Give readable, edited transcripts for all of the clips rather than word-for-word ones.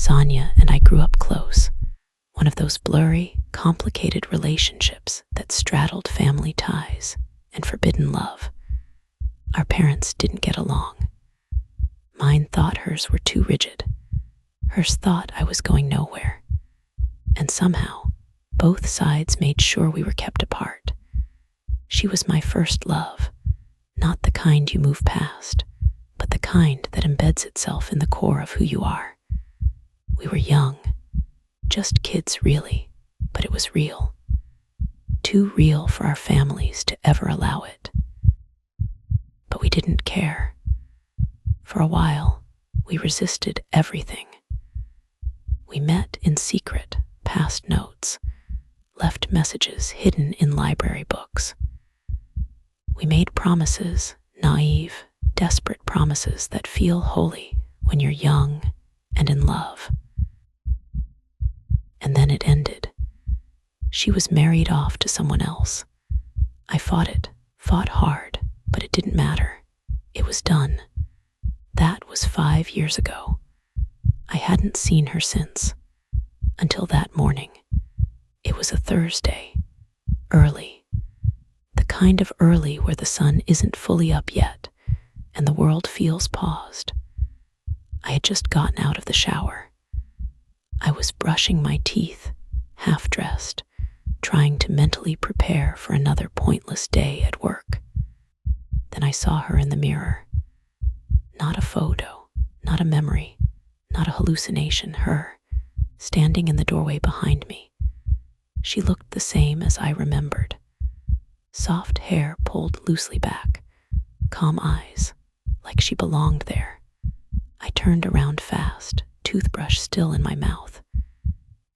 Sonia and I grew up close, one of those blurry, complicated relationships that straddled family ties and forbidden love. Our parents didn't get along. Mine thought hers were too rigid. Hers thought I was going nowhere. And somehow, both sides made sure we were kept apart. She was my first love, not the kind you move past, but the kind that embeds itself in the core of who you are. We were young, just kids really, but it was real. Too real for our families to ever allow it. But we didn't care. For a while, we resisted everything. We met in secret, passed notes, left messages hidden in library books. We made promises, naive, desperate promises that feel holy when you're young and in love. And then it ended. She was married off to someone else. I fought hard, but it didn't matter. It was done. That was 5 years ago. I hadn't seen her since, until that morning. It was a Thursday, early. The kind of early where the sun isn't fully up yet, and the world feels paused. I had just gotten out of the shower. I was brushing my teeth, half-dressed, trying to mentally prepare for another pointless day at work. Then I saw her in the mirror. Not a photo, not a memory, not a hallucination, her, standing in the doorway behind me. She looked the same as I remembered. Soft hair pulled loosely back, calm eyes, like she belonged there. I turned around fast, toothbrush still in my mouth.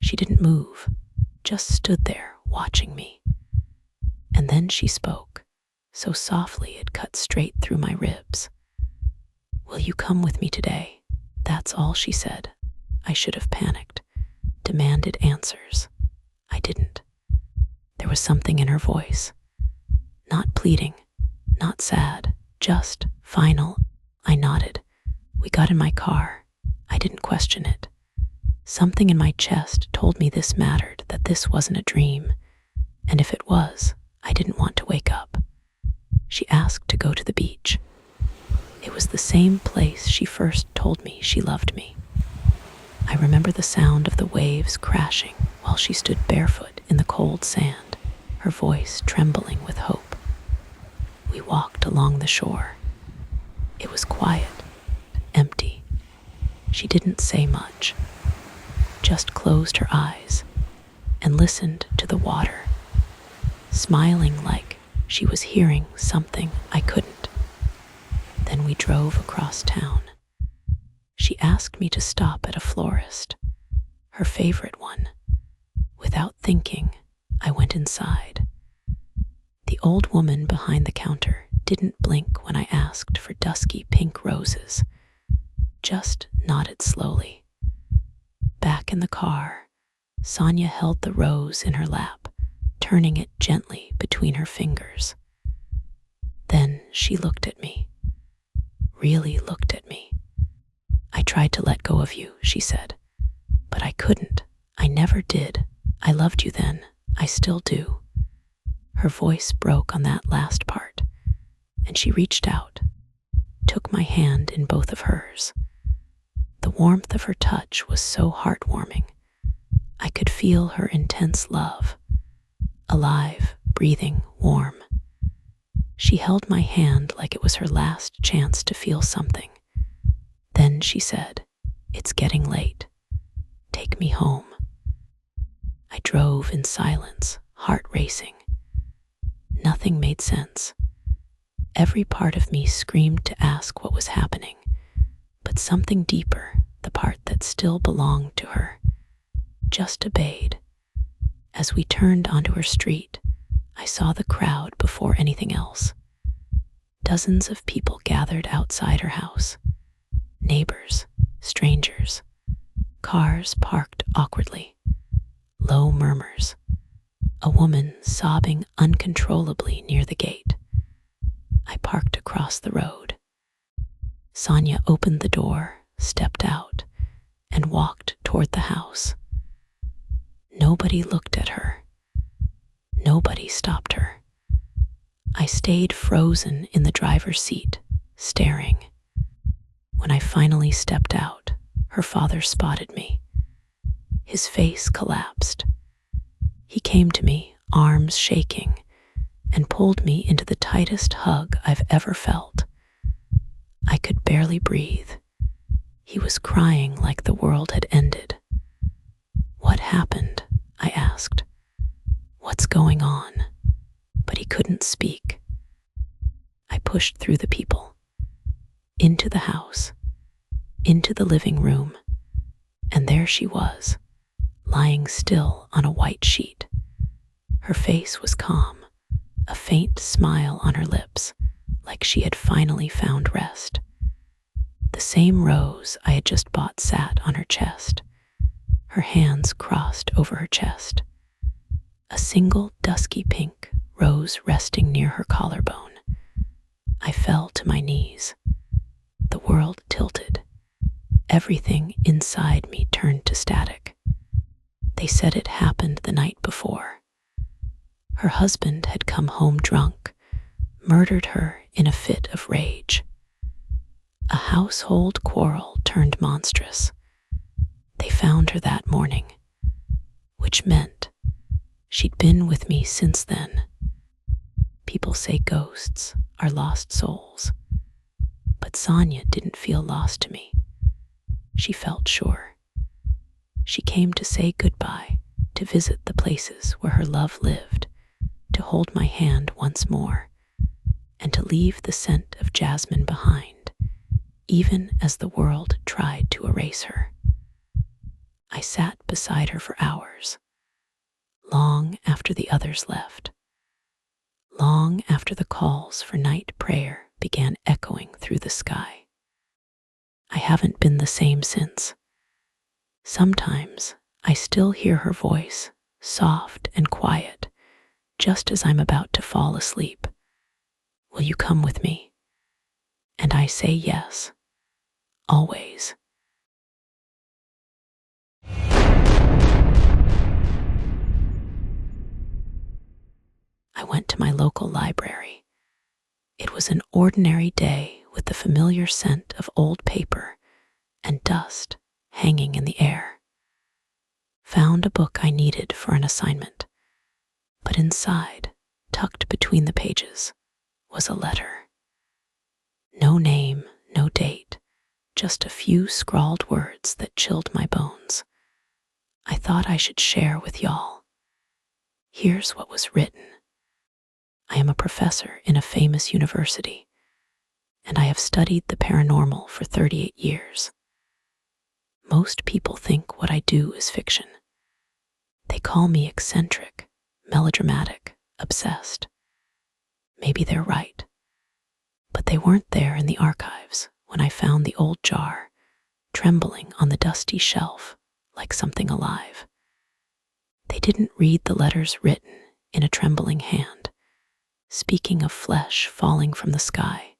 She didn't move, just stood there watching me. And then she spoke, so softly it cut straight through my ribs. "Will you come with me today?" That's all she said. I should have panicked, demanded answers. I didn't. There was something in her voice. Not pleading, not sad, just final. I nodded. We got in my car. I didn't question it. Something in my chest told me this mattered, that this wasn't a dream. And if it was, I didn't want to wake up. She asked to go to the beach. It was the same place she first told me she loved me. I remember the sound of the waves crashing while she stood barefoot in the cold sand, her voice trembling with hope. We walked along the shore. It was quiet, empty. She didn't say much, just closed her eyes and listened to the water, smiling like she was hearing something I couldn't. Then we drove across town. She asked me to stop at a florist, her favorite one. Without thinking, I went inside. The old woman behind the counter didn't blink when I asked for dusky pink roses, just nodded slowly. Back in the car, Sonia held the rose in her lap, turning it gently between her fingers. Then she looked at me, really looked at me. "I tried to let go of you," she said, "but I couldn't. I never did. I loved you then. I still do." Her voice broke on that last part, and she reached out, took my hand in both of hers. The warmth of her touch was so heartwarming. I could feel her intense love, alive, breathing, warm. She held my hand like it was her last chance to feel something. Then she said, "It's getting late. Take me home." I drove in silence, heart racing. Nothing made sense. Every part of me screamed to ask what was happening, but something deeper, the part that still belonged to her, just obeyed. As we turned onto her street, I saw the crowd before anything else. Dozens of people gathered outside her house. Neighbors, strangers, cars parked awkwardly, low murmurs, a woman sobbing uncontrollably near the gate. I parked across the road. Sonia opened the door, stepped out, and walked toward the house. Nobody looked at her. Nobody stopped her. I stayed frozen in the driver's seat, staring. When I finally stepped out, her father spotted me. His face collapsed. He came to me, arms shaking, and pulled me into the tightest hug I've ever felt. I could barely breathe. He was crying like the world had ended. "What happened?" I asked. "What's going on?" But he couldn't speak. I pushed through the people, into the house, into the living room, and there she was, lying still on a white sheet. Her face was calm, a faint smile on her lips, like she had finally found rest. The same rose I had just bought sat on her chest, her hands crossed over her chest. A single dusky pink rose resting near her collarbone. I fell to my knees. The world tilted. Everything inside me turned to static. They said it happened the night before. Her husband had come home drunk, murdered her in a fit of rage. A household quarrel turned monstrous. They found her that morning, which meant she'd been with me since then. People say ghosts are lost souls, but Sonia didn't feel lost to me. She felt sure. She came to say goodbye, to visit the places where her love lived, to hold my hand once more, and to leave the scent of jasmine behind, even as the world tried to erase her. I sat beside her for hours, long after the others left, long after the calls for night prayer began echoing through the sky. I haven't been the same since. Sometimes I still hear her voice, soft and quiet, just as I'm about to fall asleep. "Will you come with me?" And I say yes, always. I went to my local library. It was an ordinary day with the familiar scent of old paper and dust hanging in the air. Found a book I needed for an assignment, but inside, tucked between the pages, was a letter. No name, no date, just a few scrawled words that chilled my bones. I thought I should share with y'all. Here's what was written. I am a professor in a famous university, and I have studied the paranormal for 38 years. Most people think what I do is fiction. They call me eccentric, melodramatic, obsessed. Maybe they're right, but they weren't there in the archives when I found the old jar, trembling on the dusty shelf like something alive. They didn't read the letters written in a trembling hand, speaking of flesh falling from the sky,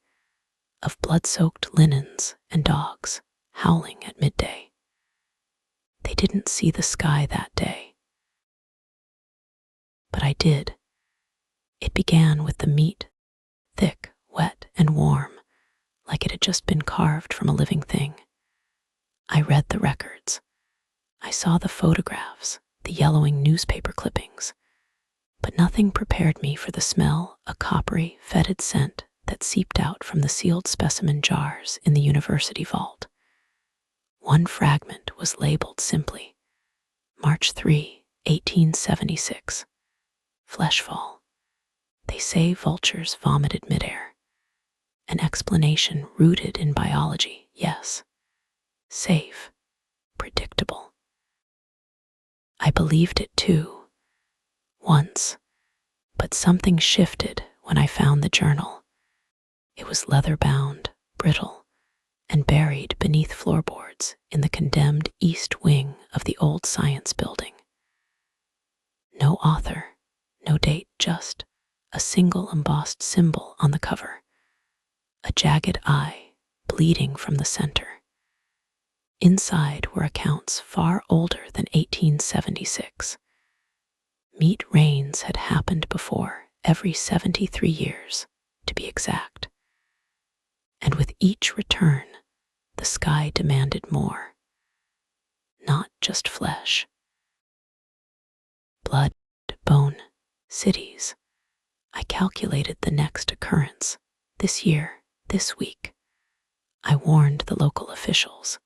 of blood-soaked linens and dogs howling at midday. They didn't see the sky that day. But I did. It began with the meat, thick, wet, and warm, like it had just been carved from a living thing. I read the records. I saw the photographs, the yellowing newspaper clippings, but nothing prepared me for the smell, a coppery, fetid scent that seeped out from the sealed specimen jars in the university vault. One fragment was labeled simply, March 3, 1876. Fleshfall. They say vultures vomited midair. An explanation rooted in biology, yes. Safe. Predictable. I believed it too. Once. But something shifted when I found the journal. It was leather-bound, brittle, and buried beneath floorboards in the condemned east wing of the old science building. No author, no date, just a single embossed symbol on the cover, a jagged eye bleeding from the center. Inside were accounts far older than 1876. Meat rains had happened before, every 73 years, to be exact. And with each return, the sky demanded more. Not just flesh. Blood, bone, cities. I calculated the next occurrence, this year, this week. I warned the local officials.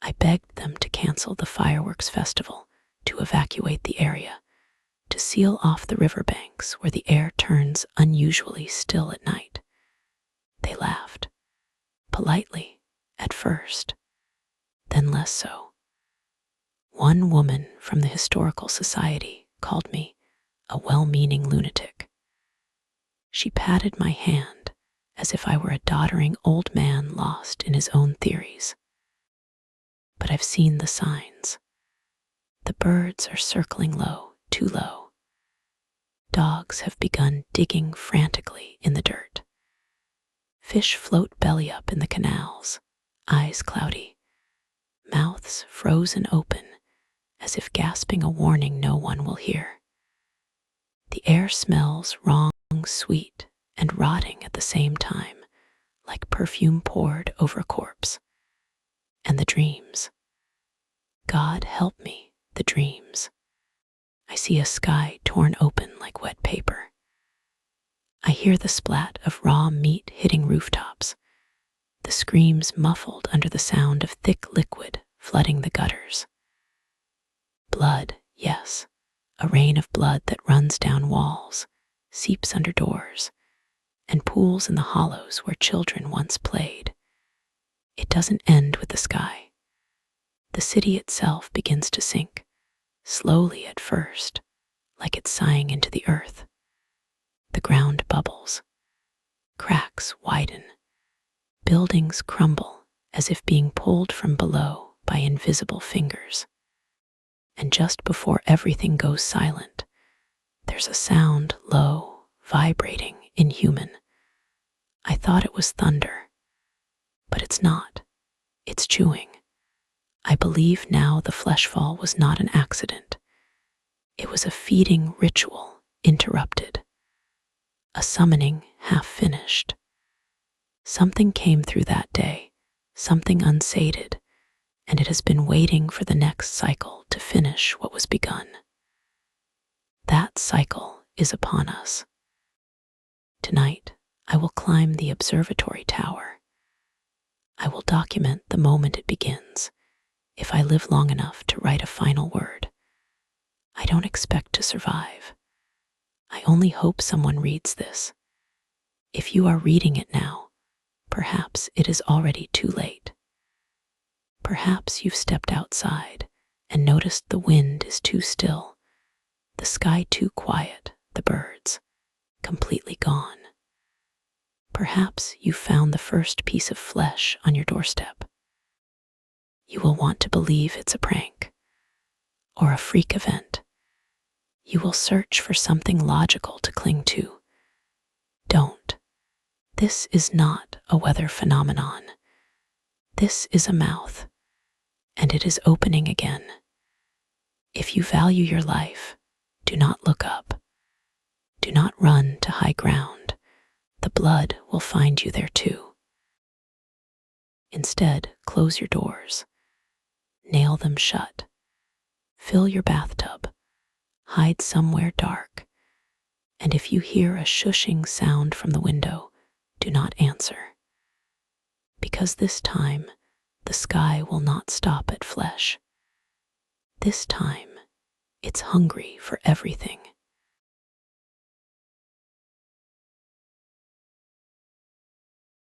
I begged them to cancel the fireworks festival, to evacuate the area, to seal off the riverbanks where the air turns unusually still at night. They laughed, politely, at first, then less so. One woman from the Historical Society called me a well-meaning lunatic. She patted my hand as if I were a doddering old man lost in his own theories. But I've seen the signs. The birds are circling low, too low. Dogs have begun digging frantically in the dirt. Fish float belly up in the canals, eyes cloudy, mouths frozen open, as if gasping a warning no one will hear. The air smells wrong, sweet, and rotting at the same time, like perfume poured over a corpse. And the dreams. God help me, the dreams. I see a sky torn open like wet paper. I hear the splat of raw meat hitting rooftops, the screams muffled under the sound of thick liquid flooding the gutters. Blood, yes, a rain of blood that runs down walls, seeps under doors, and pools in the hollows where children once played. It doesn't end with the sky. The city itself begins to sink, slowly at first, like it's sighing into the earth. The ground bubbles. Cracks widen. Buildings crumble as if being pulled from below by invisible fingers. And just before everything goes silent, there's a sound low, vibrating, inhuman. I thought it was thunder, but it's not. It's chewing. I believe now the fleshfall was not an accident. It was a feeding ritual interrupted. A summoning half finished. Something came through that day, something unsated, and it has been waiting for the next cycle to finish what was begun. That cycle is upon us. Tonight, I will climb the observatory tower. I will document the moment it begins, if I live long enough to write a final word. I don't expect to survive. I only hope someone reads this. If you are reading it now, perhaps it is already too late. Perhaps you've stepped outside and noticed the wind is too still, the sky too quiet, the birds completely gone. Perhaps you've found the first piece of flesh on your doorstep. You will want to believe it's a prank or a freak event. You will search for something logical to cling to. Don't. This is not a weather phenomenon. This is a mouth, and it is opening again. If you value your life, do not look up. Do not run to high ground. The blood will find you there too. Instead, close your doors. Nail them shut. Fill your bathtub. Hide somewhere dark. And if you hear a shushing sound from the window, do not answer. Because this time, the sky will not stop at flesh. This time, it's hungry for everything.